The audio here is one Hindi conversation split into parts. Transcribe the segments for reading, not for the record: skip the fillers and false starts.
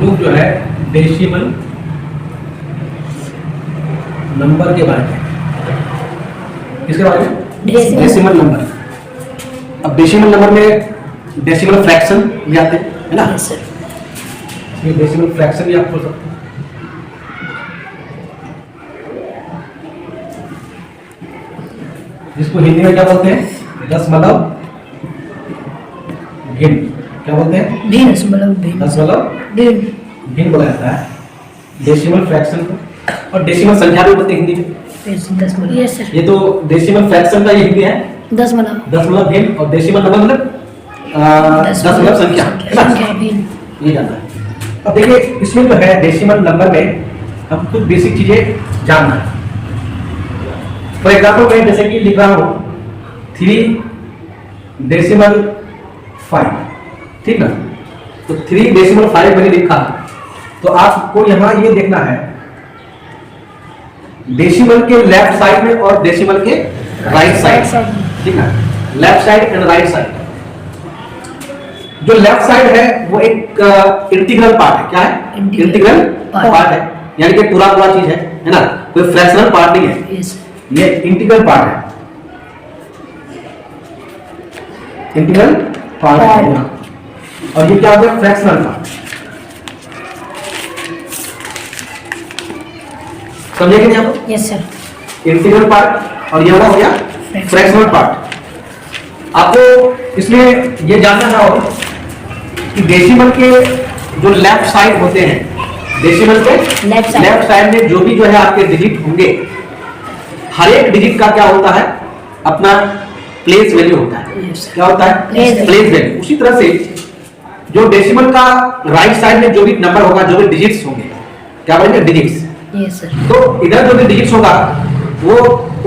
लोग जो है डेसिमल नंबर के बारे में, किसके बारे में? Decimal number. अब डेसिमल नंबर में डेसिमल फ्रैक्शन भी आते हैं, है ना? ये डेसिमल फ्रैक्शन भी आप खोल सकते हैं। जिसको हिंदी में क्या बोलते हैं? दशमलव भिन्न। क्या बोलते हैं? दशमलव भिन्न बोला जाता है डेसिमल फ्रैक्शन को, और डेसिमल संख्या भी बोलते हैं हिंदी में। Yes sir. ये तो डेसिमल फ्रैक्शन का ये हिंदी है दशमलव भिन्न, और डेसिमल नंबर मतलब दशमलव संख्या ये जाता है। अब देखिए इसमें जो है डेसिमल नंबर में हम कुछ बेसिक चीजें जानना है। फॉर एग्जाम्पल मैं जैसे कि लिख रहा हूं 3 डेसिमल 5, ठीक ना? तो 3 डेसिमल 5 मैंने लिखा, तो आपको यहां ये देखना है डेसिमल के लेफ्ट साइड में और डेसिमल के राइट साइड, ठीक ना? Left side and right side. जो लेफ्ट साइड है वो एक इंटीग्रल पार्ट है। क्या है? इंटीग्रल पार्ट है, यानी कि पूरा पूरा चीज है ना? कोई फ्रैक्शनल पार्ट नहीं है। ये इंटीग्रल पार्ट है, इंटीग्रल पार्ट है। और ये क्या हो गया? Fractional part. समझे कि नहीं आप? Yes sir. इंटीग्रल पार्ट और ये हो गया फ्रैक्शनल पार्ट। आपको इसमें ये जानना होगा कि डेसिमल के जो लेफ्ट साइड होते हैं, डेसिमल के लेफ्ट साइड में जो भी जो है आपके डिजिट होंगे, हर एक डिजिट का क्या होता है? अपना प्लेस वैल्यू होता है। क्या होता है? Place value. उसी तरह से जो डेसिमल का राइट साइड में जो भी नंबर होगा, जो भी डिजिट्स होंगे, क्या बोलेंगे? डिजिट्स। Yes sir. तो इधर जो भी डिजिट्स होगा वो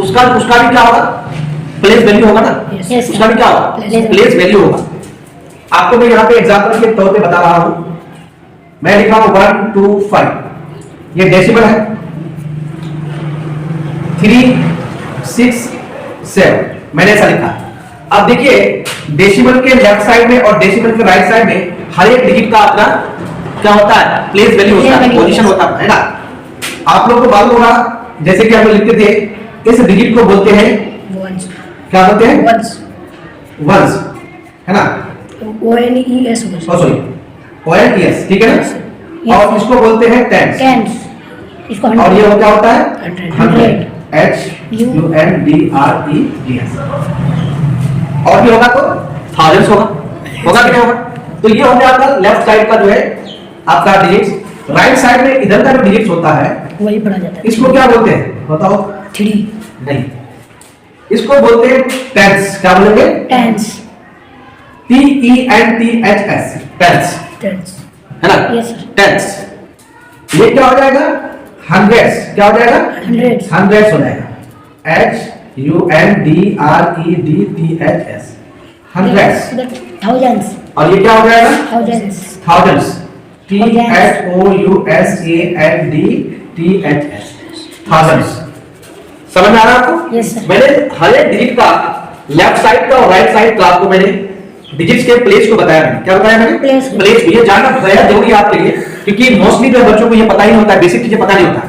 उसका भी क्या होगा? प्लेस वैल्यू होगा ना? उसका भी क्या होगा? प्लेस वैल्यू होगा। आपको मैं यहाँ पे एग्जांपल के तौर पे बता रहा हूं। मैं लिख रहा हूं 1 2 5, ये डेसिमल है। 3 6 7 मैंने ऐसा लिखा। अब देखिए डेसिमल के लेफ्ट साइड में और डेसिमल के राइट साइड में हर एक डिजिट का अपना क्या होता है? प्लेस वैल्यू होता है, पोजीशन होता है ना? आप लोग को मालूम होगा, जैसे कि हम लिखते थे, इस डिजिट को बोलते हैं क्या बोलते हैं? वंस, है ना? ONES। सॉरी ONES, ठीक है ना? और इसको बोलते हैं टेंस। और ये क्या होता है? 100, HUNDRES। और भी होगा तो थाउजेंड्स होगा कि नहीं होगा? तो ये हो गया आपका लेफ्ट साइड का जो है आपका डिजिट्स। राइट साइड में इधर का जो डिजिट्स होता है वही पढ़ा जाता है। इसको क्या बोलते हैं? बताओ। 3 नहीं, इसको बोलते हैं टेंस। क्या बोलेंगे? टेंस। TENTHS, टेंस, है ना? Yes sir. टेंस। ये क्या हो जाएगा? हंड्रेड्स। क्या हो जाएगा? हंड्रेड्स हो जाएगा। HUNDREDTHS, hundreds. थाउजेंड्स। और ये क्या हो जाएगा? थाउजेंड्स। थाउजेंड्स। THOUSANDTHS, thousands. समझ में आ रहा है आपको? Yes sir. मैंने हर एक डिजिट का लेफ्ट साइड का और राइट साइड का आपको मैंने डिजिट्स के प्लेस को बताया। मैंने क्या बताया? मैंने प्लेस। ये जानना बेहद जरूरी है आपके लिए, क्योंकि मोस्टली जो बच्चों को ये पता ही नहीं होता है, बेसिक चीजें पता नहीं होता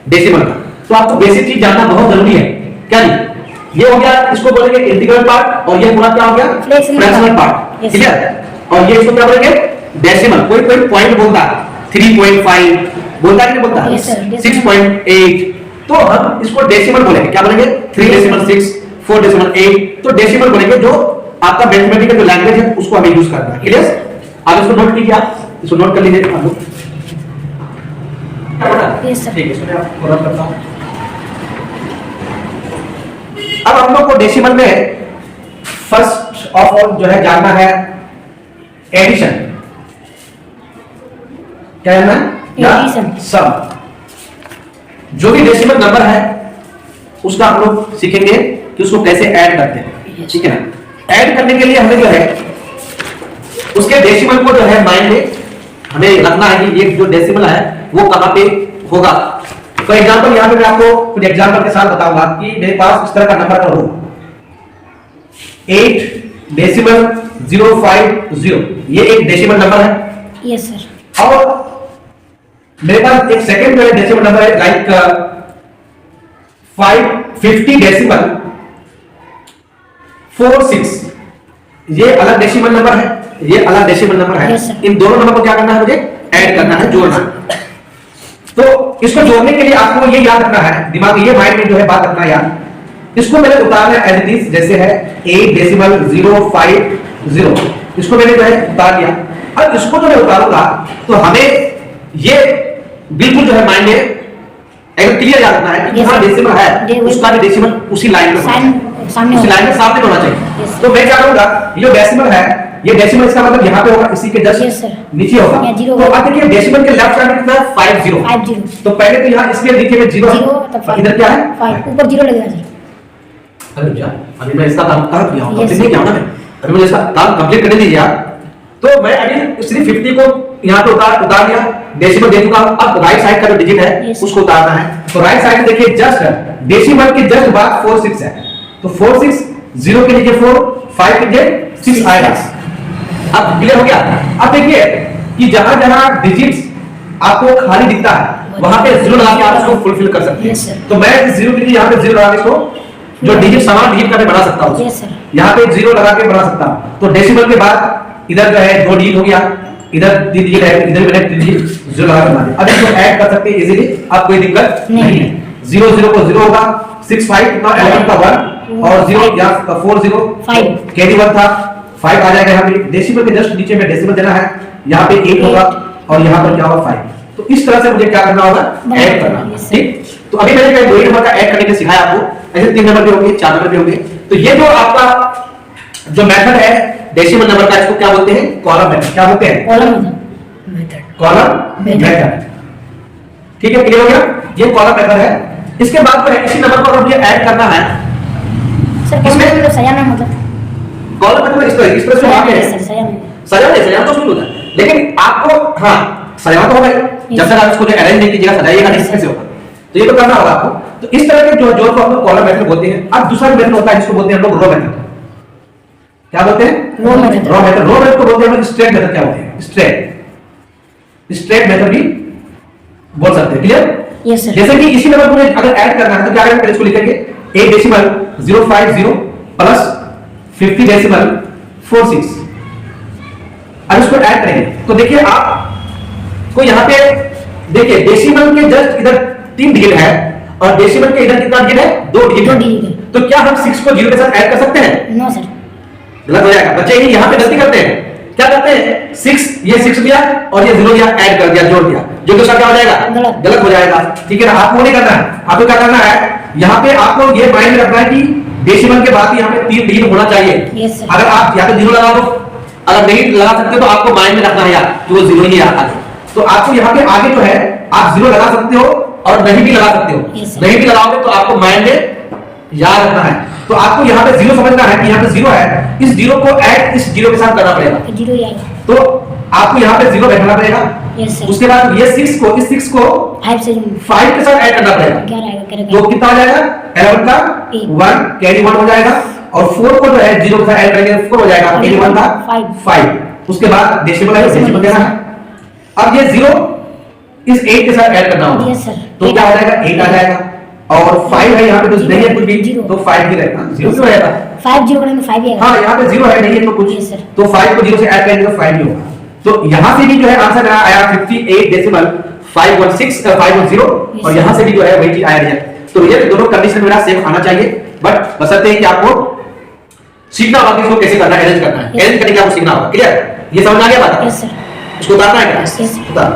डेसिमल का। तो आपको बेसिक चीज जानना बहुत जरूरी है। क्या नहीं? ये हो गया, इसको बोलेंगे इंटीग्रल पार्ट, और ये पूरा क्या हो गया? Fractional part. ठीक है? और ये इसको क्या बोलेंगे? डेसिमल। कोई पॉइंट बोलता है 3.5 बोलता है कि नहीं बोलता? 6.8, तो हम इसको डेसिमल बोलेंगे। क्या बोलेंगे? 3.6, 4.8। तो डेसिमल बोलेंगे। जो आपका मैथमेटिकल जो लैंग्वेज है उसको हमें यूज करना है। क्लियर? आप इसको नोट कीजिए, आप इसको नोट कर लीजिए आप लोग। ठीक है, इसको मैं पूरा करता हूं। अब हम लोग को डेसिमल में फर्स्ट ऑफ ऑल जो है जानना है एडिशन। क्या जानना है? एडिशन। सम। जो भी डेसिमल नंबर है उसका हम लोग सीखेंगे कि उसको कैसे ऐड करते हैं। ठीक है ना? ऐड करने के लिए हमें जो है उसके डेसिमल को जो है माइंड में हमें रखना है कि ये जो डेसिमल है वो कहां पे होगा। फॉर एग्जांपल यहां पे मैं आपको कुछ एग्जांपल के साथ बताऊंगा कि मेरे पास इस तरह का नंबर हो 8.050, ये एक डेसिमल नंबर है। Yes sir. और मेरे पास एक सेकंड जो है डेसिमल नंबर है लाइक 550 डेसिमल 46, ये अलग डेसिमल नंबर है, ये अलग डेसिमल नंबर है। Yes, sir. इन दोनों नंबर को क्या करना है, मुझे ऐड करना है, जोड़ना है। तो इसको जोड़ने के लिए आपको ये याद रखना है, दिमाग में ये माइंड में जो है बात रखना है यार, इसको मैंने उतारना है एज इट इज, जैसे है 8.050, इसको मैंने जो है उतार दिया। अब इसको जो मैं उतारूंगा तो हमें ये बिल्कुल जो है माइंड में एकदम क्लियर याद रखना है कि Yes, हाँ sir. डेसिमल है, ये उसका भी डेसिमल उसी लाइन में होना चाहिए, सामने उसी होगा। लाइन में सामने होना चाहिए। Yes, sir. तो मैं क्या करूंगा, ये जो डेसिमल है, ये डेसिमल इसका मतलब यहाँ पे होगा, इसी के Yes, जस्ट sir. नीचे होगा। या zero तो होगा। अब देखिए डेसिमल के लेफ्ट साइड में कितना है, 50। 50 तो पहले तो यहाँ इसके नीचे में 0 0 तब है, इधर क्या है 5 ऊपर 0 लगेगा सर। अरे यार अभी मैं इसका काम कर दिया हूं, Yes, कंप्लीट नहीं किया हूं ना मैं, अभी मुझे इसका काम कंप्लीट करने दीजिए आप। तो मैं अभी सिर्फ 50 को यहाँ पे उतार दिया, डेसिमल दे दूंगा। अब राइट साइड का जो डिजिट है Yes. उसको उतारना है। तो राइट साइड में देखिए जस्ट डेसिमल के जस्ट बाद 46 है, तो 46 0 के नीचे 4, 5 के नीचे 6 आएगा। अब क्लियर हो गया। अब देखिए कि जहां जहां डिजिट्स आपको खाली दिखता है वहां पे 0 लगा के आप इसको फुलफिल कर सकते Yes, sir. हैं। तो मैं 0 के लिए यहाँ पे 0 लगा के इसको जो डिजिट समान डिजिट का मैं बना सकता हूँ, Yes, sir. यहाँ पे 0 लगा के बना सकता हूँ। तो डेसिमल के बाद इधर जो है 2 डिजिट हो गया, इधर 3 डिजिट है, इधर मैंने 3 डिजिट 0 लगा के बना दिया। अब इसको ऐड कर सकते हैं इजीली, अब कोई दिक्कत नहीं है। 0 0 को 0 होगा, 6 5 कितना 11 का 1 और 0 या 4 0 5 कैरी 1 था, 5 आ जाएगा। यहाँ पे डेसिमल के जस्ट नीचे में डेसिमल देना है, यहाँ पे 8 होगा और यहाँ पर क्या होगा 5। तो इस तरह से मुझे क्या करना होगा, ऐड करना होगा। ठीक, तो अभी मैंने क्या 2 नंबर का ऐड करने के सिखाया आपको, ऐसे 3 नंबर भी होंगे, 4 नंबर भी होंगे। तो ये जो आपका जो मेथड है डेसिमल नंबर का, इसको क्या बोलते हैं, कॉलम मेथड। क्या बोलते हैं, column method. Column Method. Method. ठीक है, क्लियर हो गया, ये कॉलम मेथड है। इसके बाद जो है इसी नंबर पर मुझे ऐड करना है, सर इसमें- कॉलम मतलब सजाना मतलब कॉलम मेथड इस तरह से वहां पे है, सर सजाना। सजाना तो शुरू होता है, लेकिन आपको हाँ सजाना तो होगा ही। जब तक आप इसको अरेंज नहीं कीजिएगा, सजाइएगा नहीं, कैसे होगा। तो ये तो करना होगा आपको। तो इस तरह के जो को हम लोग कॉलम मेथड बोलते हैं। अब दूसरा मेथड होता है जिसको बोलते हैं हम लोग रो मेथड। क्या बोलते हैं, रो मेथड। रो मेथड। रो मेथड को बोलते हैं हम लोग स्ट्रेट मेथड। क्या बोलते हैं, स्ट्रेट मेथड भी बोल सकते हैं। Clear, yes sir. जैसे कि इसी नंबर को मुझे अगर ऐड करना है तो क्या करेंगे, इसको लिखेंगे 8.050 प्लस 50 डेसिमल 46। अब इसको ऐड करेंगे तो देखिए आपको यहाँ पे देखिए डेसिमल के जस्ट इधर 3 डिजिट है और डेसिमल के इधर कितना डिजिट है, 2 डिजिट दो है। डिजिट है। तो क्या हम 6 को 0 के साथ ऐड कर सकते हैं, नो सर। गलत हो जाएगा। बच्चे ही यहाँ पे गलती करते हैं, क्या करते हैं 6 ये 6 लिया और ये 0 लिया, ऐड कर दिया, जोड़ दिया, जो दूसरा क्या हो जाएगा, गलत। गलत हो जाएगा। ठीक है ना, आपको नहीं करना है। आपको क्या करना है, यहाँ पे आपको ये माइंड में रखना है कि डेसिमल के बाद यहाँ पे 3 डिजिट होना चाहिए। Yes, sir. अगर आप यहाँ पे 0 लगा दो, अगर नहीं लगा सकते तो आपको माइंड में रखना है यार कि वो 0 ही आता है। तो आपको यहाँ पे आगे जो है आप 0 लगा सकते हो और नहीं भी लगा सकते हो। Yes, sir. नहीं भी लगाओगे तो आपको माइंड में याद रखना है। तो आपको यहाँ पे 0 समझना है कि यहाँ पे 0 है, इस 0 को ऐड इस 0 के साथ करना पड़ेगा। 0 ही आएगा। तो आपको यहाँ पे 0 बैठाना पड़ेगा। Yes sir. उसके बाद ये 6 को इस 6 को 5 से 5 के साथ ऐड करना पड़ेगा। 11 आएगा, तो कितना हो जाएगा, 11 का एक। 1 कैरी 1 हो जाएगा और 4 को जो है 0 के साथ ऐड करेंगे 4 हो जाएगा, कैरी 1 का 5। उसके बाद डेसिमल है, डेसिमल देना है। अब ये 0 इस 8 के साथ ऐड करना होगा। Yes sir. तो क्या हो जाएगा, 8 आ जाएगा और 5 है यहाँ पे तो नहीं है कुछ भी, Zero। तो 5 भी रहेगा, 0 क्यों रहेगा। 5 0 करेंगे 5 ही आएगा। हाँ यहाँ पे 0 है नहीं है तो कुछ, Yes, sir। तो 5 को 0 से ऐड करेंगे तो 5 ही होगा। तो यहाँ से भी जो है आंसर मेरा आया 58 डेसिमल 510 और यहाँ से भी जो है वही चीज आया रिजल्ट। तो ये दोनों कंडीशन मेरा सेम आना चाहिए, बट बशर्ते है कि आपको सीखना होगा कि इसको कैसे करना है, अरेंज करना है। Yes, अरेंज करने के आपको सीखना होगा। क्लियर, ये समझ आ गया बात। Yes sir. इसको उतारना है क्या, Yes, sir। उतार।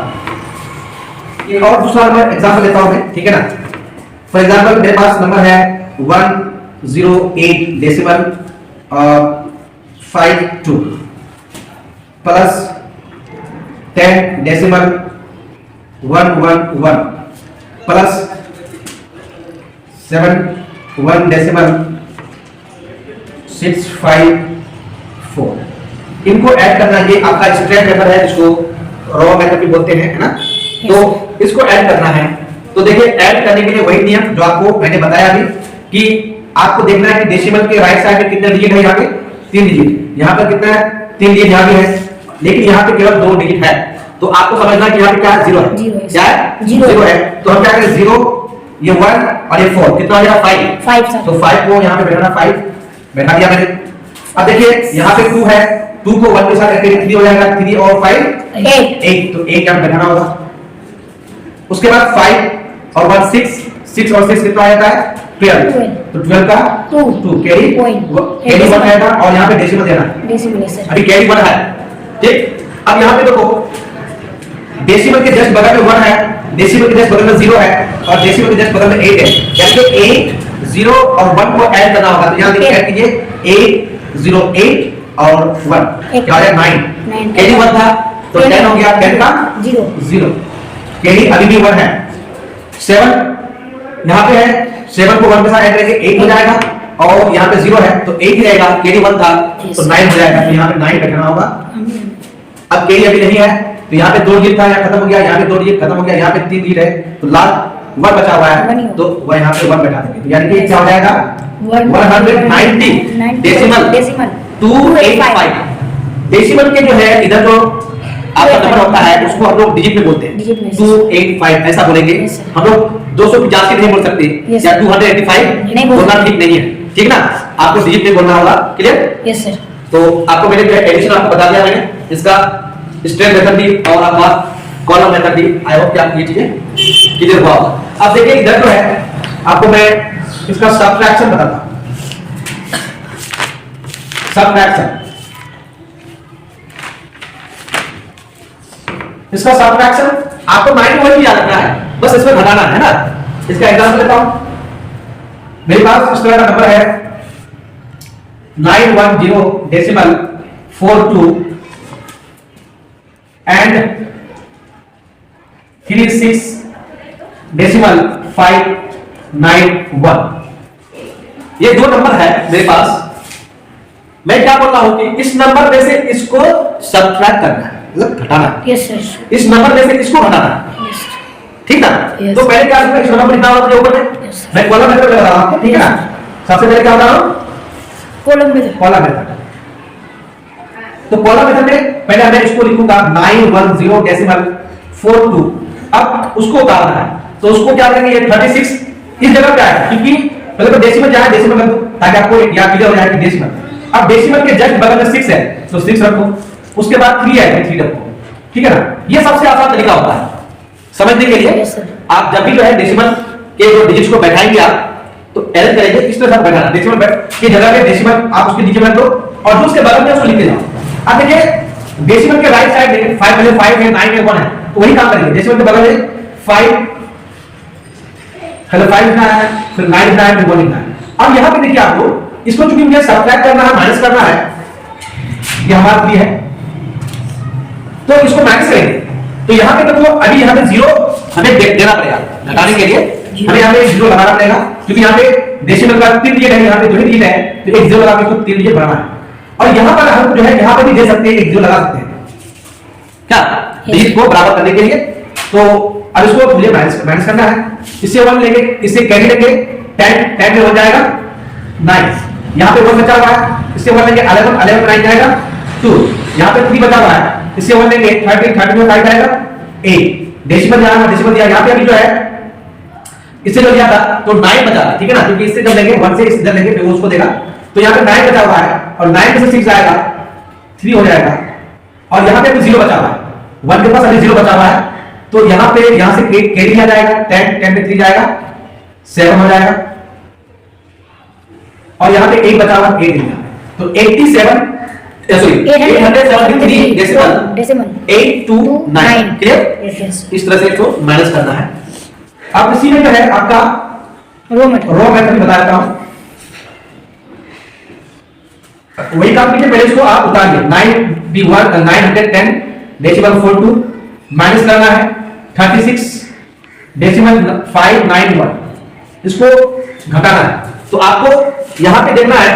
एक और दूसरा मैं एग्जांपल लेता हूं मैं, ठीक है ना। फॉर एग्जांपल मेरे पास नंबर है 108 decimal 52 plus 10 decimal 111 plus 1 decimal 654। इनको ऐड करना, ये आपका स्ट्रेट मेथड है जिसको रॉ मेथड भी बोलते हैं, है ना। तो इसको ऐड करना है। तो देखिए ऐड करने के लिए वही नियम जो आपको मैंने बताया अभी कि आपको देखना है कि डेसिमल के राइट साइड में कितने डिजिट है, यहाँ पे 3 डिजिट, यहाँ पर कितना है 3 डिजिट यहाँ भी है, लेकिन यहाँ पे केवल 2 डिजिट है। तो आपको समझना कि यहाँ पे क्या है, जीरो है। जीरो है। क्या है, जीरो जीरो है। तो हम क्या करें, जीरो, ये 1 और ये 4, कितना हो जाएगा, 5। 5 सर। तो 5 को यहाँ पे बैठाना, 5 बैठा दिया मैंने। अब देखिए यहाँ पे 2 है, 2 को 1 के साथ ऐड 3 हो जाएगा, 3 और 5 8, तो 1 यहाँ बैठाना होगा। उसके बाद 5 और 1 6, 6 और 6 कितना आ जाता है, 12, तो 12 का 2 कैरी 1 आएगा और यहाँ पे डेसिमल देना है, डेसिमल सर। अभी कैरी 1 है, ठीक। अब यहाँ पे देखो डेसिमल के जस्ट बगल में 1 है, डेसिमल के जस्ट बगल में 0 है और डेसिमल के जस्ट बगल में 8 है, यानी 8 0 और 1 को ऐड करना होगा। तो यहाँ देखिए ऐड कीजिए 8 0 8 और 1 क्या हो जाएगा, 9। कैरी 1 था तो 10 हो गया, 10 का 0, कैरी अभी भी 1 है। 7 यहाँ पे है, 7 को 1 के साथ ऐड करेंगे 8 हो जाएगा और यहाँ पे 0 है तो 8 ही रहेगा, कैरी 1 था तो 9 हो जाएगा, तो यहाँ पे 9 रखना होगा। अब कैरी अभी नहीं है तो यहाँ पे 2 डिजिट था, यहाँ खत्म हो गया, यहाँ पे 2 डिजिट खत्म हो गया, यहाँ पे 3 डिजिट है तो लास्ट 1 बचा हुआ है तो वह यहाँ पे 1 बैठा देंगे, तो यानी कि क्या हो जाएगा 190 डेसिमल 285। डेसिमल के जो है इधर जो आपका नंबर होता है उसको हम लोग डिजिट में बोलते हैं, 285 ऐसा बोलेंगे हम लोग। 285 नहीं बोल सकते या 285 बोलना ठीक नहीं है, ठीक ना, आपको डिजिट में बोलना होगा। क्लियर? Yes sir. तो आपको मैंने जो एडिशन आपको बता दिया मैंने, इसका स्ट्रेट मेथड भी और आपका कॉलम मेथड भी, आई होप कि आपको ये चीजें क्लियर हुआ होगा। अब देखिए इधर जो है आपको मैं इसका सबट्रैक्शन बताता हूं। सबट्रैक्शन, इसका सबट्रैक्शन आपको 91 याद रखना है, बस इसमें घटाना है ना। इसका एग्जांपल लेता हूं, मेरे पास इस तरह का नंबर है 910 डेसिमल 42 एंड 36 डेसिमल 591। ये दो नंबर है मेरे पास। मैं क्या बोल रहा हूं कि इस नंबर में से इसको सबट्रैक्ट करना है, मतलब घटाना है। Yes sir. इस नंबर में से इसको घटाना है, ठीक ना। Yes. तो पहले क्या करूंगा, इस नंबर लिखना होगा ऊपर में, Yes. मैं कॉलम मेथड लगा रहा हूं, ठीक है ना। सबसे पहले क्या होता है, कॉलम में कॉलम मेथड। तो कॉलम मेथड में पहले मैं इसको लिखूंगा 910 डेसिमल 42। अब उसको उतारना है तो उसको क्या करेंगे, ये 36 इस जगह पे आएगा क्योंकि पहले तो डेसिमल जाए, डेसिमल रख दो ताकि आपको याद क्लियर हो जाए कि डेसिमल। अब डेसिमल के जस्ट बगल में 6 है तो 6 रखो, उसके बाद 3 है 3 रखो, ठीक है ना। ये सबसे आसान तरीका होता है समझने के लिए। Yes, sir. आप जब भी जो है डेसिमल के जो डिजिट्स को बैठाएंगे आप तो एल करेंगे, इस तरह से बैठाना, डेसिमल की जगह पे डेसिमल आप उसके नीचे बैठ दो और जो उसके बगल में उसको लिख के जाओ। अब देखिए डेसिमल के राइट साइड में 5 में 5 है, 9 में 1 है, तो वही काम करेंगे। डेसिमल के बगल में 5 लिखना है, फिर 9 लिखना है, फिर 1 लिखना है। अब यहां पे देखिए आपको इसको चूंकि मुझे सबट्रैक्ट करना है, माइनस करना है, ये हमारा 3 है तो इसको माइनस करेंगे। तो यहाँ पे देखो अभी यहाँ पे 0 हमें देना पड़ेगा, घटाने के लिए हमें यहाँ पे 0 लगाना पड़ेगा क्योंकि यहाँ पे डेसिमल का 3 डिजिट है, यहाँ पे 2 डिजिट है तो एक 0 लगा के इसको 3 डिजिट बढ़ाना है। और यहाँ पर हम जो है यहाँ पे भी दे सकते हैं, एक 0 लगा सकते हैं क्या, डिजिट को बराबर करने के लिए। तो अब इसको मुझे माइनस करना है, इससे 1 लेंगे, इससे कैरी लेंगे, 10 में हो जाएगा 9, यहाँ पे 1 बचा हुआ है, इससे 1 लेंगे 11 में 9 जाएगा 2, यहाँ पे 3 बचा हुआ है, इससे 1 लेंगे 30 में 5 जाएगा 8, डेसिमल जाएगा, डेसिमल दिया यहाँ पे अभी जो है इससे जो दिया था तो 9 बचा, ठीक है ना, क्योंकि इससे जब लेंगे 1 से इधर लेंगे फिर उसको देगा, तो यहाँ पे 9 बचा हुआ है और 9 में से 6 जाएगा 3 हो जाएगा और यहाँ पे अभी 0 बचा हुआ है, 1 के पास अभी 0 बचा हुआ है तो यहाँ पे यहाँ से कैरी आ जाएगा, 10 में 3 जाएगा 7 हो जाएगा और यहाँ पे 1 बचा हुआ 8 तो 87 सॉरी 873 डेसिमल 829 क्लियर। इस तरह से इसको माइनस करना है। अब इसी में जो है आपका रो मेथड बता देता हूं, वही काम कीजिए, पहले इसको आप उतारिए 910 डेसिमल 42 माइनस करना है 36 डेसिमल 591, इसको घटाना है। तो आपको यहां पे देखना है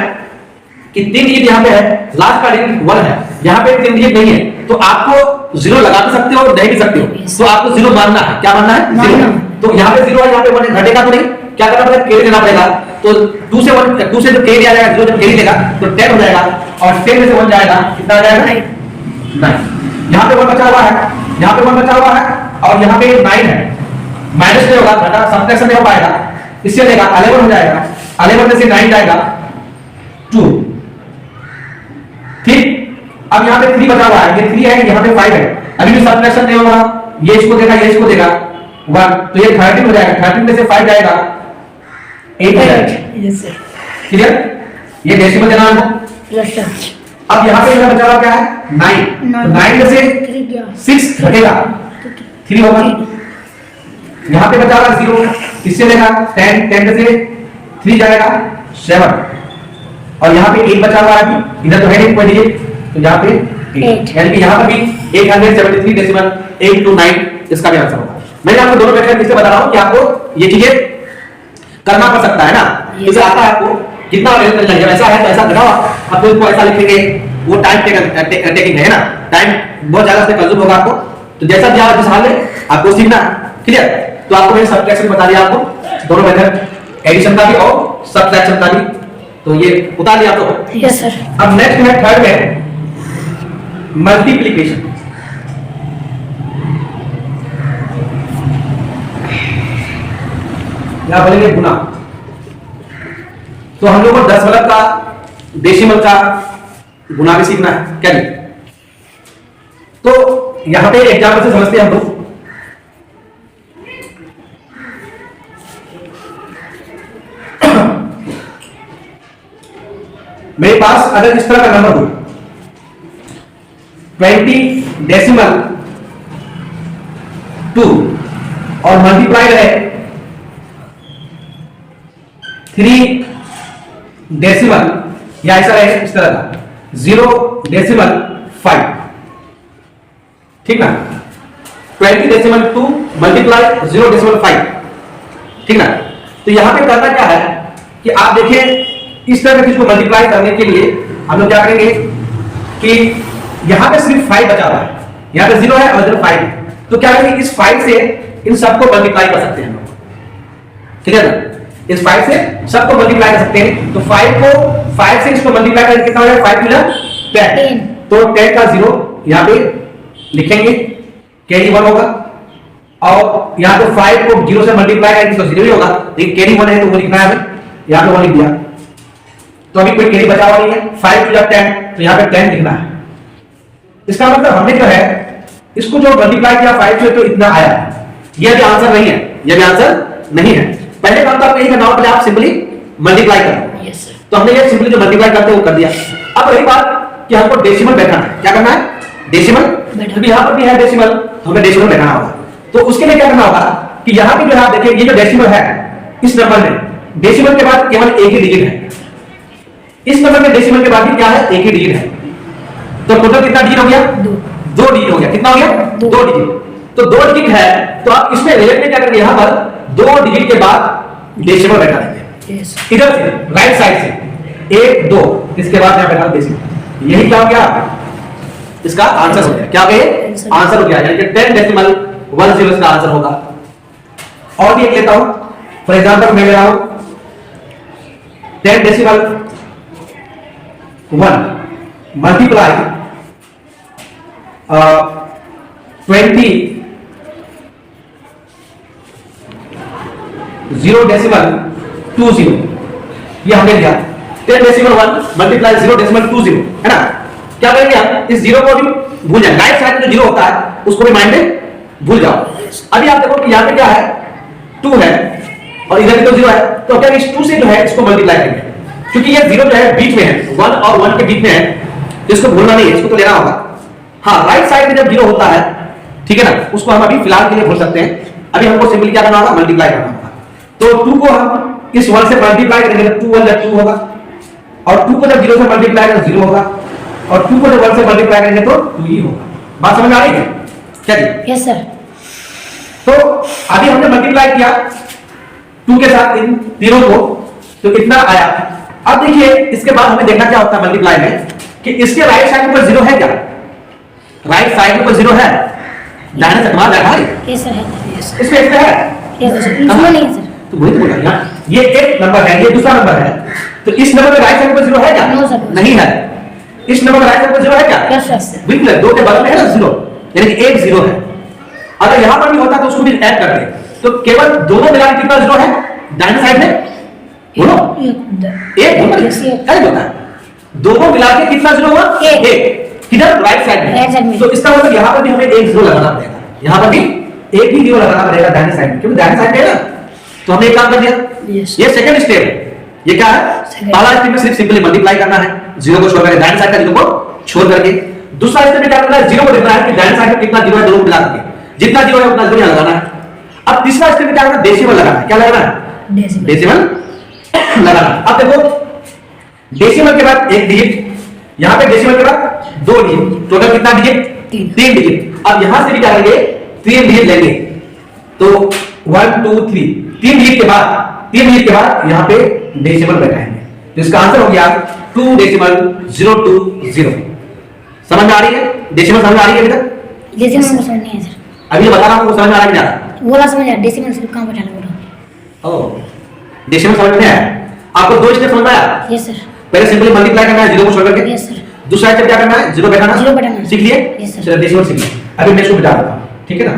कि 3 डिजिट यहाँ पे है, लास्ट का डिजिट 1 है, यहाँ पे 3 डिजिट नहीं है तो आपको 0 लगा भी सकते हो और नहीं भी सकते हो, तो आपको 0 मानना है। क्या मानना है? 0। तो यहाँ पे 0 है, यहाँ पे 1 है, घटेगा तो नहीं, क्या करना पड़ेगा, कैरी लेना पड़ेगा। तो 2 से 1 2 से जो कैरी आ जाएगा, 0 जब कैरी लेगा तो 10 हो जाएगा और 10 में से 1 जाएगा, कितना आ जाएगा 9। यहाँ पे 1 बचा हुआ है यहाँ पे 1 बचा हुआ है और यहाँ पे 9 है, माइनस नहीं होगा, घटा सब्ट्रैक्शन नहीं हो पाएगा, इससे देगा 11 हो जाएगा, 11 में से 9 जाएगा 2, ठीक। अब यहाँ पे 3 बचा हुआ है, ये 3 है, यहाँ पे 5 है, अभी भी सब्ट्रैक्शन नहीं होगा, ये इसको देगा, ये इसको देगा 1, तो ये 13 हो जाएगा, 13 में से 5 जाएगा 8 हो जाएगा। Yes sir. क्लियर? ये डेसिमल देना है हमको। Yes sir. अब यहाँ पे बचा हुआ क्या है 9, तो 9 में से 6 घटेगा 3 होगा, यहाँ पे बचा हुआ 0, इससे लेगा 10, 10 में से 3 जाएगा 7, और यहाँ पे 8 बचा हुआ है, अभी इधर तो है नहीं कोई डिजिट, तो यहाँ पे 8, यानी कि यहाँ पर भी 873 डेसिमल 8 to 9 इसका भी आंसर होगा। मैंने आपको दोनों मेथड इससे बता रहा हूँ कि आपको ये चीजें करना पड़ सकता है ना, इसे आता है आपको कितना रेल कर ऐसा है तो ऐसा दिखाओ, आप इसको ऐसा लिखेंगे, वो टाइम टेकिंग है ना, टाइम बहुत ज्यादा से कंज्यूम होगा आपको, तो जैसा भी आप जिस हाल में आपको सीखना, क्लियर। तो आपको मैंने सब्ट्रैक्शन बता दिया, आपको दोनों मेथड, एडिशन का भी और सब्ट्रैक्शन का भी, तो ये उतार लिया आपको। Yes sir. अब नेक्स्ट है थर्ड में मल्टीप्लिकेशन। यहां बोलेंगे गुना, तो हम लोग को दशमलव का डेसिमल का गुना भी सीखना है, क्या नहीं? तो यहां पे एग्जाम्पल से समझते हैं हम लोग। मेरे पास अगर इस तरह का नंबर हो 20 डेसिमल 2 और मल्टीप्लाई है 3 डेसिमल, या ऐसा रहे इस तरह का 0 डेसिमल 5, ठीक ना, 20 डेसिमल 2 मल्टीप्लाई 0 डेसिमल 5, ठीक ना। तो यहां पे करना क्या है कि आप देखिए इस तरह की चीज को मल्टीप्लाई करने के लिए हम लोग क्या करेंगे कि यहां पे सिर्फ 5 बचा हुआ है, यहां पे 0 है और इधर 5 है, तो क्या करेंगे इस 5 से इन सबको मल्टीप्लाई कर सकते हैं, ठीक है ना, इस 5 से सबको मल्टीप्लाई कर सकते हैं। तो 5 से इसको मल्टीप्लाई करके कितना हो जाएगा, 5 गुना 10, तो 10 का 0 यहां पे लिखेंगे, कैरी 1 होगा, और यहां पे 5 को 0 से मल्टीप्लाई करेंगे तो 0 ही होगा, लेकिन कैरी 1 है तो वो लिखना है हमें, यहां पे 1 लिख दिया, तो अभी कोई कैरी बचा हुआ नहीं है, 5 to 10, तो यहां पे 10 लिखना है। इसका मतलब हमने जो है इसको जो मल्टीप्लाई किया 5 से तो इतना आया, ये भी आंसर नहीं है, ये भी आंसर नहीं है। पहले काम तो आपको यही करना होगा, आप सिंपली मल्टीप्लाई करो। Yes sir. तो हमने ये सिंपली जो मल्टीप्लाई करते हैं वो कर दिया। अब रही बात कि हमको डेसिमल बैठाना है, क्या करना है, डेसिमल, क्योंकि यहां पर भी है डेसिमल, तो हमें डेसिमल बैठाना होगा। तो उसके लिए क्या करना होगा कि यहां पे जो है आप देखिए ये जो डेसिमल है इस नंबर में, डेसिमल के बाद केवल एक ही डिजिट है, इस नंबर में डेसिमल के बाद भी क्या है, एक ही डिजिट है, तो टोटल कितना डिजिट हो गया, 2 डिजिट हो गया, कितना हो गया, 2 डिजिट। तो 2 डिजिट है तो आप इसमें रिलेट में क्या करेंगे, यहां पर 2 डिजिट के बाद डेसिमल बैठा देंगे, इधर से राइट साइड से 1 2, इसके बाद यहां बैठा डेसिमल, यही क्या हो गया, इसका आंसर हो गया, क्या हो गया, आंसर हो गया, यानी कि 10 डेसिमल 10 इसका आंसर होगा। और भी एक लेता हूं, फॉर एग्जांपल मैं ले रहा हूं 10 डेसिमल 1 मल्टीप्लाई 20 0 डेसिमल 20, ये हमने लिया 10 डेसिमल 1 मल्टीप्लाई 0 डेसिमल 20, है ना। क्या करेंगे हम, इस 0 को भी भूल जाए, राइट साइड में जो 0 होता है उसको भी माइंड में भूल जाओ। अभी आप देखो कि यहां पे क्या है, 2 है और इधर भी तो 0 है, तो क्या इस 2 से जो है इसको मल्टीप्लाई करेंगे, क्योंकि ये 0 जो है बीच में है, 1 और 1 के बीच में है, इसको भूलना नहीं है, इसको तो लेना होगा। हाँ, राइट साइड में जब 0 होता है, ठीक है ना, उसको हम अभी फिलहाल के लिए भूल सकते हैं, अभी हमको सिंपली क्या करना होगा, मल्टीप्लाई करना होगा। तो 2 को हम इस 1 से मल्टीप्लाई करेंगे तो 2 1 2 होगा, और 2 को जब 0 से मल्टीप्लाई करेंगे 0 होगा, और 2 को जब 1 से मल्टीप्लाई करेंगे तो 2 ही होगा। बात समझ में आ रही है क्या जी? Yes sir. तो अभी हमने मल्टीप्लाई किया 2 के साथ इन तीनों को, तो कितना आया। अब देखिए इसके बाद हमें देखना क्या होता है मल्टीप्लाई में, कि इसके राइट साइड पर 0 है क्या, राइट साइड पर 0 है, दाहिने से कमाल है, यस सर है, इसमें इसमें है, यस सर, इसमें नहीं है सर, तो वही तो बोला यार, ये एक नंबर है, ये दूसरा नंबर है, तो इस नंबर में राइट साइड पर 0 है क्या, नो सर, नहीं है। इस नंबर में राइट साइड पर 0 है क्या, यस सर, बिल्कुल, 2 के बगल में है ना 0, यानी कि एक 0 है, अगर यहां पर भी होता तो उसको भी ऐड करते, तो केवल दोनों मिला के कितना जीरो है दाहिने साइड में, बोलो एक बोलो क्या होता है, दोनों मिला के कितना जीरो हुआ एक, किधर राइट साइड में। तो इसका मतलब यहां पर भी हमें एक जीरो लगाना पड़ेगा, यहां पर भी एक ही जीरो लगाना पड़ेगा दाहिने साइड में, क्योंकि दाहिने साइड में है ना। तो हमने एक काम कर दिया, ये सेकंड स्टेप है। ये क्या है, पहला स्टेप में सिर्फ सिंपली मल्टीप्लाई करना है, जीरो को छोड़ करके दाहिने साइड का जीरो को छोड़ करके। दूसरा स्टेप में क्या करना है, जीरो को देखना है कि दाहिने साइड में कितना जीरो है, दोनों मिला करके जितना जीरो है उतना जीरो यहां लगाना है। अब तीसरा स्टेप में क्या करना है, डेसिमल लगाना है। क्या लगाना है, डेसिमल लगाना। अब देखो डेसिमल के बाद एक डिजिट, यहां पे डेसिमल के बाद दो डिजिट, टोटल कितना डिजिट, तीन डिजिट। अब यहां से भी क्या करेंगे, तीन डिजिट लेंगे, तो 1 2 3 तीन डिजिट के बाद यहां पे डेसिमल बैठाएंगे। तो इसका आंसर हो गया 2.020। समझ में आ रही है, डेसिमल समझ में आ रही है अभी तक? डेसिमल समझ नहीं है सर, अभी बता रहा हूं, समझ में आ रहा है क्या? वो वाला समझ आया, डेसिमल सिर्फ कहां बैठाना बोलो। ओ डेसिमल समझ में आया आपको? दो स्टेप समझ में आया? Yes sir. पहले सिंपली मल्टीप्लाई करना है जीरो को छोड़ करके। Yes sir. दूसरा स्टेप क्या करना है, जीरो बैठाना सीख लिए। Yes sir. चलो डेसिमल सीख लिए, अभी मैं इसको बिठा देता हूं, ठीक है ना?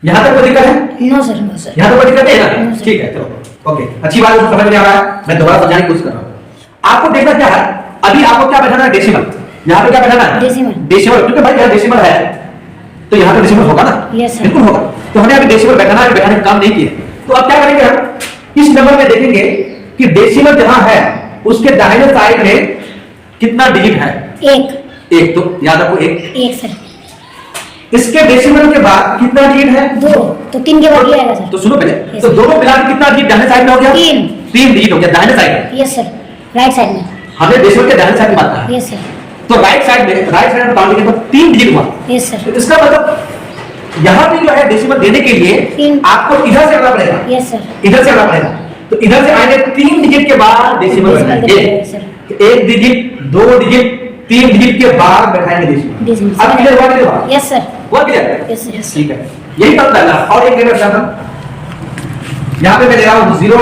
यहां तक कोई दिक्कत है? No sir, no sir. यहां तो कोई दिक्कत नहीं है No, ना? sir. ठीक है, चलो ओके, अच्छी बात है, समझ में आ रहा है। मैं दोबारा समझाने की कोशिश कर रहा हूं। आपको देखना क्या है, अभी आपको क्या बैठाना है, डेसिमल। यहां पे क्या बैठाना है, डेसिमल, क्योंकि भाई यहां डेसिमल है तो यहां तो डेसिमल होगा ना? Yes, sir. बिल्कुल होगा। तो हमने अभी डेसिमल बैठाना है, बैठाने का काम नहीं किया। तो अब क्या करेंगे, हम इस नंबर में देखेंगे कि डेसिमल जहां है उसके दाहिने साइड में कितना डिजिट है, एक। तो याद रखो एक सर। इसके डेसिमल के बाद कितना डिजिट है, दो। तो तीन के बाद ये आएगा सर। तो सुनो पहले, Yes, तो sir. दोनों मिला के कितना डिजिट दाहिने साइड में हो गया, तीन डिजिट हो गया दाहिने साइड में। यस सर, राइट साइड में। हमने डेसिमल के दाहिने साइड में बात करा, यस सर। तो राइट साइड में काउंट करेंगे तो तीन डिजिट हुआ। Yes sir. तो इसका मतलब यहां पे जो है डेसिमल देने के लिए तीन। आपको इधर से आना पड़ेगा, यस सर। इधर से आना पड़ेगा। तो इधर से आएंगे, तीन डिजिट के बाद डेसिमल बैठाएंगे। एक डिजिट, दो डिजिट, तीन डिजिट के बाद बैठाएंगे डेसिमल। अब क्लियर हुआ, क्लियर हुआ? Yes sir. हुआ क्लियर? Yes sir. ठीक है, यही तब करना। और एक लेकर जाता हूं, यहां पे मैं ले रहा हूं जीरो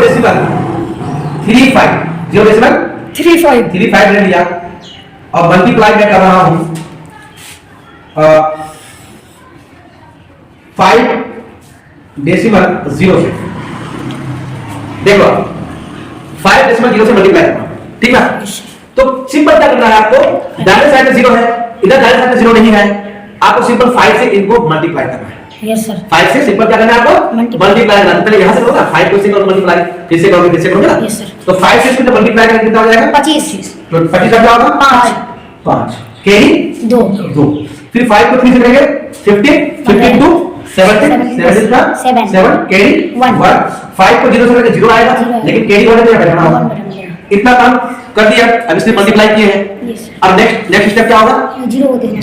डेसिमल 35, जीरो डेसिमल 35 ले लिया और मल्टीप्लाई मैं कर रहा हूं 5 डेसिमल 0 से। देखो 5 डेसिमल 0 से मल्टीप्लाई करना, ठीक है? तो सिंपल क्या करना है आपको, दाहिने साइड में 0 है, इधर दाहिने साइड में 0 नहीं है, आपको सिंपल 5 से इनको मल्टीप्लाई करना है। Yes sir. 5 से सिंपल क्या करना है आपको, मल्टीप्लाई करना है। पहले यहां से होगा 5 को सिंपल मल्टीप्लाई, फिर से करोगे ना। Yes sir. तो 5 से इसको मल्टीप्लाई करेंगे कितना हो जाएगा, 25। तो 25 का क्या होगा, 5 केरी 2। फिर 5 को 3 से करेंगे 15, 52 17 का 7 केरी 1। 5 को 0 से करेंगे 0 आएगा, लेकिन केरी 1 है बैठाना होगा। इतना काम कर दिया, अब इसने मल्टीप्लाई किए हैं। अब नेक्स्ट स्टेप क्या होगा, जीरो देखना,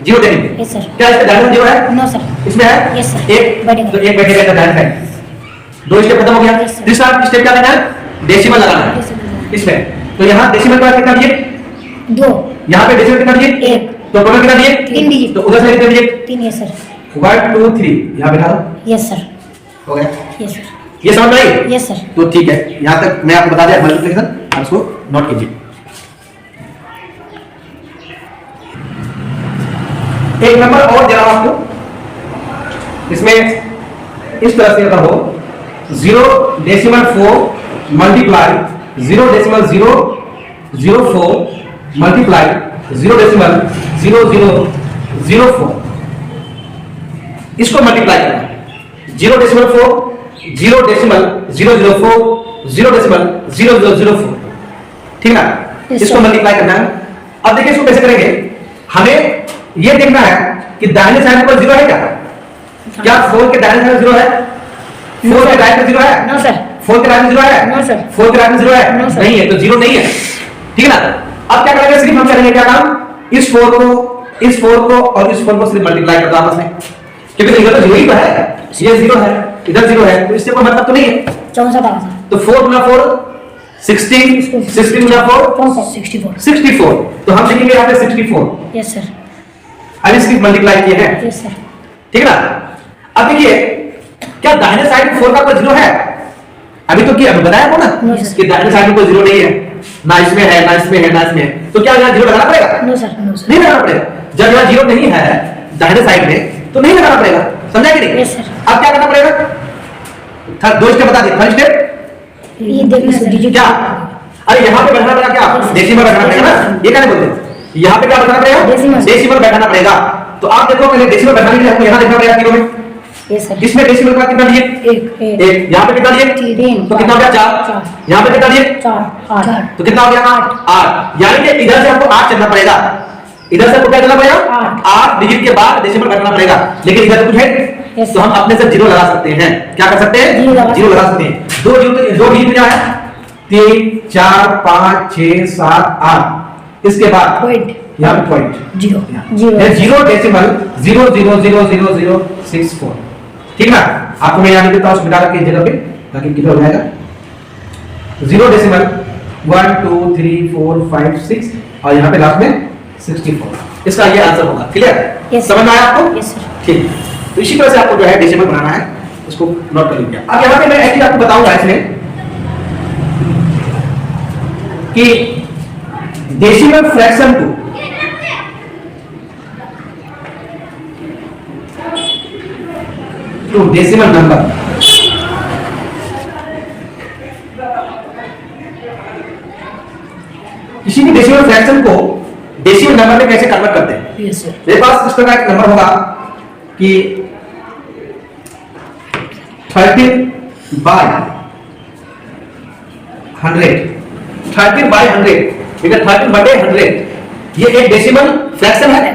जीरो देखेंगे। Yes sir. क्या इसके दाहिने जीरो है? No sir. इसमें है? Yes sir. एक बैठेगा। तो एक बैठेगा इधर दाहिने साइड। दो स्टेप खत्म हो गया। Yes, sir. तीसरा स्टेप क्या करना है, डेसिमल लगाना है इसमें। तो यहाँ डेसिमल का कितना डिजिट, 2। यहाँ पे डेसिमल कितना डिजिट, 1। तो टोटल कितना डिजिट, 3 डिजिट। तो उधर से कितना डिजिट, 3। Yes sir. 1 2 3 यहाँ बैठा दो, यस सर। हो गया। Yes sir. ये समझ में आई? Yes sir. तो ठीक है, यहाँ तक मैं आपको बता दिया मल्टीप्लिकेशन, आप इसको नोट कीजिए। एक नंबर और दे रहा हूं आपको, इसमें इस तरह से अगर हो 0.4 मल्टीप्लाई 0.004 मल्टीप्लाई 0.0004, इसको मल्टीप्लाई करना है। 0.4 0.004 0.0004, ठीक है? इसको मल्टीप्लाई करना है। अब देखिए इसको कैसे करेंगे, हमें ये देखना है कि दाहिने साइड पर 0 है क्या 4 के दाहिने साइड 0 है, 4 के राइट में 0 है? No sir. 4 के राइट में 0 है? No sir. 4 के राइट में 0 है? No sir. नहीं है, तो 0 नहीं है, ठीक है ना? अब क्या करेंगे, सिर्फ हम करेंगे क्या काम, इस 4 को और इस 4 को सिर्फ मल्टीप्लाई कर दो आपस में, क्योंकि इधर तो 0 ही तो है, ये 0 है, इधर 0 है, तो इससे कोई मतलब तो नहीं है। 64 आएगा सर। तो 4 गुना 4 16, 16 गुना 4 64, तो हम लिखेंगे यहाँ पे 64। Yes sir. अब इसकी मल्टीप्लाई किए हैं, यस सर। ठीक है ना? अब देखिए क्या दाहिने साइड में 4 का कोई 0 है, अभी तो क्या अभी बताया को ना No, sir. कि दाहिने साइड में कोई 0 नहीं है, ना इसमें है ना इसमें है ना इसमें है, तो क्या यहाँ जीरो लगाना पड़ेगा? No sir, no sir. नहीं लगाना पड़ेगा। जब यहाँ जीरो नहीं है दाहिने साइड में तो नहीं लगाना पड़ेगा, समझा कि नहीं? Yes sir. अब क्या करना पड़ेगा? दो स्टेप बता दिए। थर्ड स्टेप ये देखना सर, डिजिट क्या? अरे यहाँ पे बैठना पड़ेगा, क्या डेसिमल बैठना पड़ेगा ना, ये क्या बोलते हैं? यहाँ पे क्या बैठाना पड़ेगा? डेसिमल। डेसिमल बैठाना पड़ेगा। तो आप देखो पहले डेसिमल बैठाने के लिए आपको यहाँ देखना पड़ेगा तीनों में। Yes sir. इसमें डेसिमल का कितना लिए? एक। यहाँ पे कितना लिए? तीन। तो कितना हो गया? चार। चार। यहाँ पे कितना लिए? 4 8 तो कितना हो गया? 8। यानी कि इधर से हमको 8 चलना पड़ेगा, इधर से हमको क्या करना पड़ेगा? 8 डिजिट के बाद डेसिमल बैठाना पड़ेगा। लेकिन इधर तो कुछ है Yes, तो हम अपने से जीरो लगा सकते हैं। क्या कर सकते हैं? जीरो लगा सकते हैं। दो डिजिट क्या है? 3 4 5 6 7 8। इसके बाद पॉइंट, यहाँ पे पॉइंट जीरो, जीरो डेसिमल 0.0000064। ठीक ना? आपको मैं यहाँ लिख देता हूँ मिटा के जगह पे ताकि क्लियर हो जाएगा। 0 डेसिमल 1 2 3 4 5 6 और यहाँ पे लास्ट में 64। इसका ये आंसर होगा। क्लियर? Yes, समझ में आया आपको? Yes sir. ठीक। तो इसी तरह से आपको जो है डेसिमल बनाना है, उसको नोट कर लीजिए। अब यहाँ पे मैं एक चीज आपको बताऊंगा इसमें कि डेसिमल फ्रैक्शन को तो डेसिमल नंबर किसी भी डेसिमल फ्रैक्शन को डेसिमल नंबर में कैसे कन्वर्ट करते हैं? Yes sir. मेरे पास इस तरह का एक नंबर होगा कि 13/100 13/100 ये एक डेसिमल फ्रैक्शन है ना?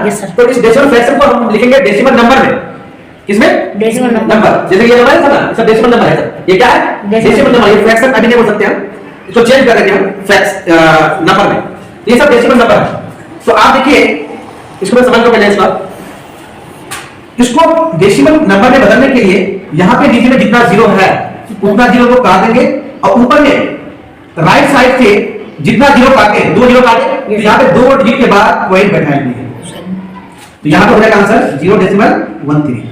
Yes, sir. तो इस डेसिमल फ्रैक्शन को हम लिखेंगे डेसिमल नंबर में। किसमें? Decimal number. जैसे ये नंबर है ना, सब डेसिमल नंबर है सर। ये क्या है? Decimal number. ये फ्रैक्शन अभी नहीं बोल सकते हम, इसको चेंज कर देंगे हम फ्रैक्स नंबर में। ये सब डेसिमल नंबर है। तो आप देखिए इसको मैं समझ लो पहले इसका। इसको डेसिमल नंबर में बदलने के लिए यहाँ पे नीचे में जितना जीरो है उतना जीरो को काट देंगे और ऊपर में राइट साइड से जितना जीरो काटे, 2 जीरो काटे, तो यहाँ पे 2 डिजिट के बाद पॉइंट बैठाएंगे। तो यहाँ पे हो जाएगा आंसर 0.13।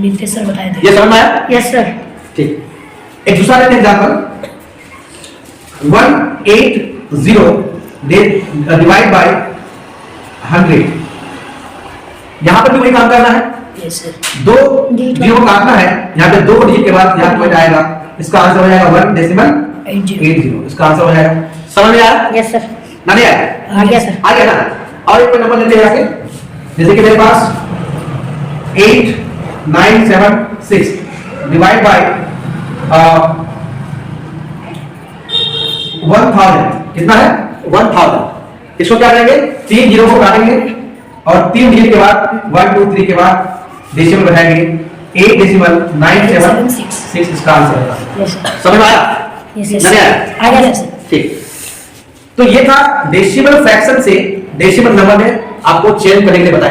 नीचे सर बताए थे। ये समझ में आया? Yes sir. ठीक। एक दूसरा लेते हैं एग्जांपल 180 डिवाइड बाय 100। यहाँ पर भी वही काम करना है। Yes sir. 2 जीरो काटना है, यहाँ पे 2 डिजिट के बाद यहाँ पॉइंट आएगा। इसका आंसर हो जाएगा 1.80। इसका आंसर हो जाएगा। समझ में आया? Yes sir. ना नहीं आया? आ गया सर। आ गया ना? और एक नंबर लेते हैं यहाँ पे, जैसे कि मेरे पास 8976 डिवाइड बाय 1000। कितना है? 1000। इसको क्या करेंगे? 3 जीरो को काटेंगे और 3 डिजिट के बाद 1 2 3 के बाद डेसिमल बैठाएंगे। 8.976 इसका आंसर है। Yes sir. समझ में आया? Yes yes. नहीं आया? आ गया सर। ठीक। तो ये था डेसिमल फ्रैक्शन से डेसिमल नंबर में आपको चेंज करने के लिए बताया।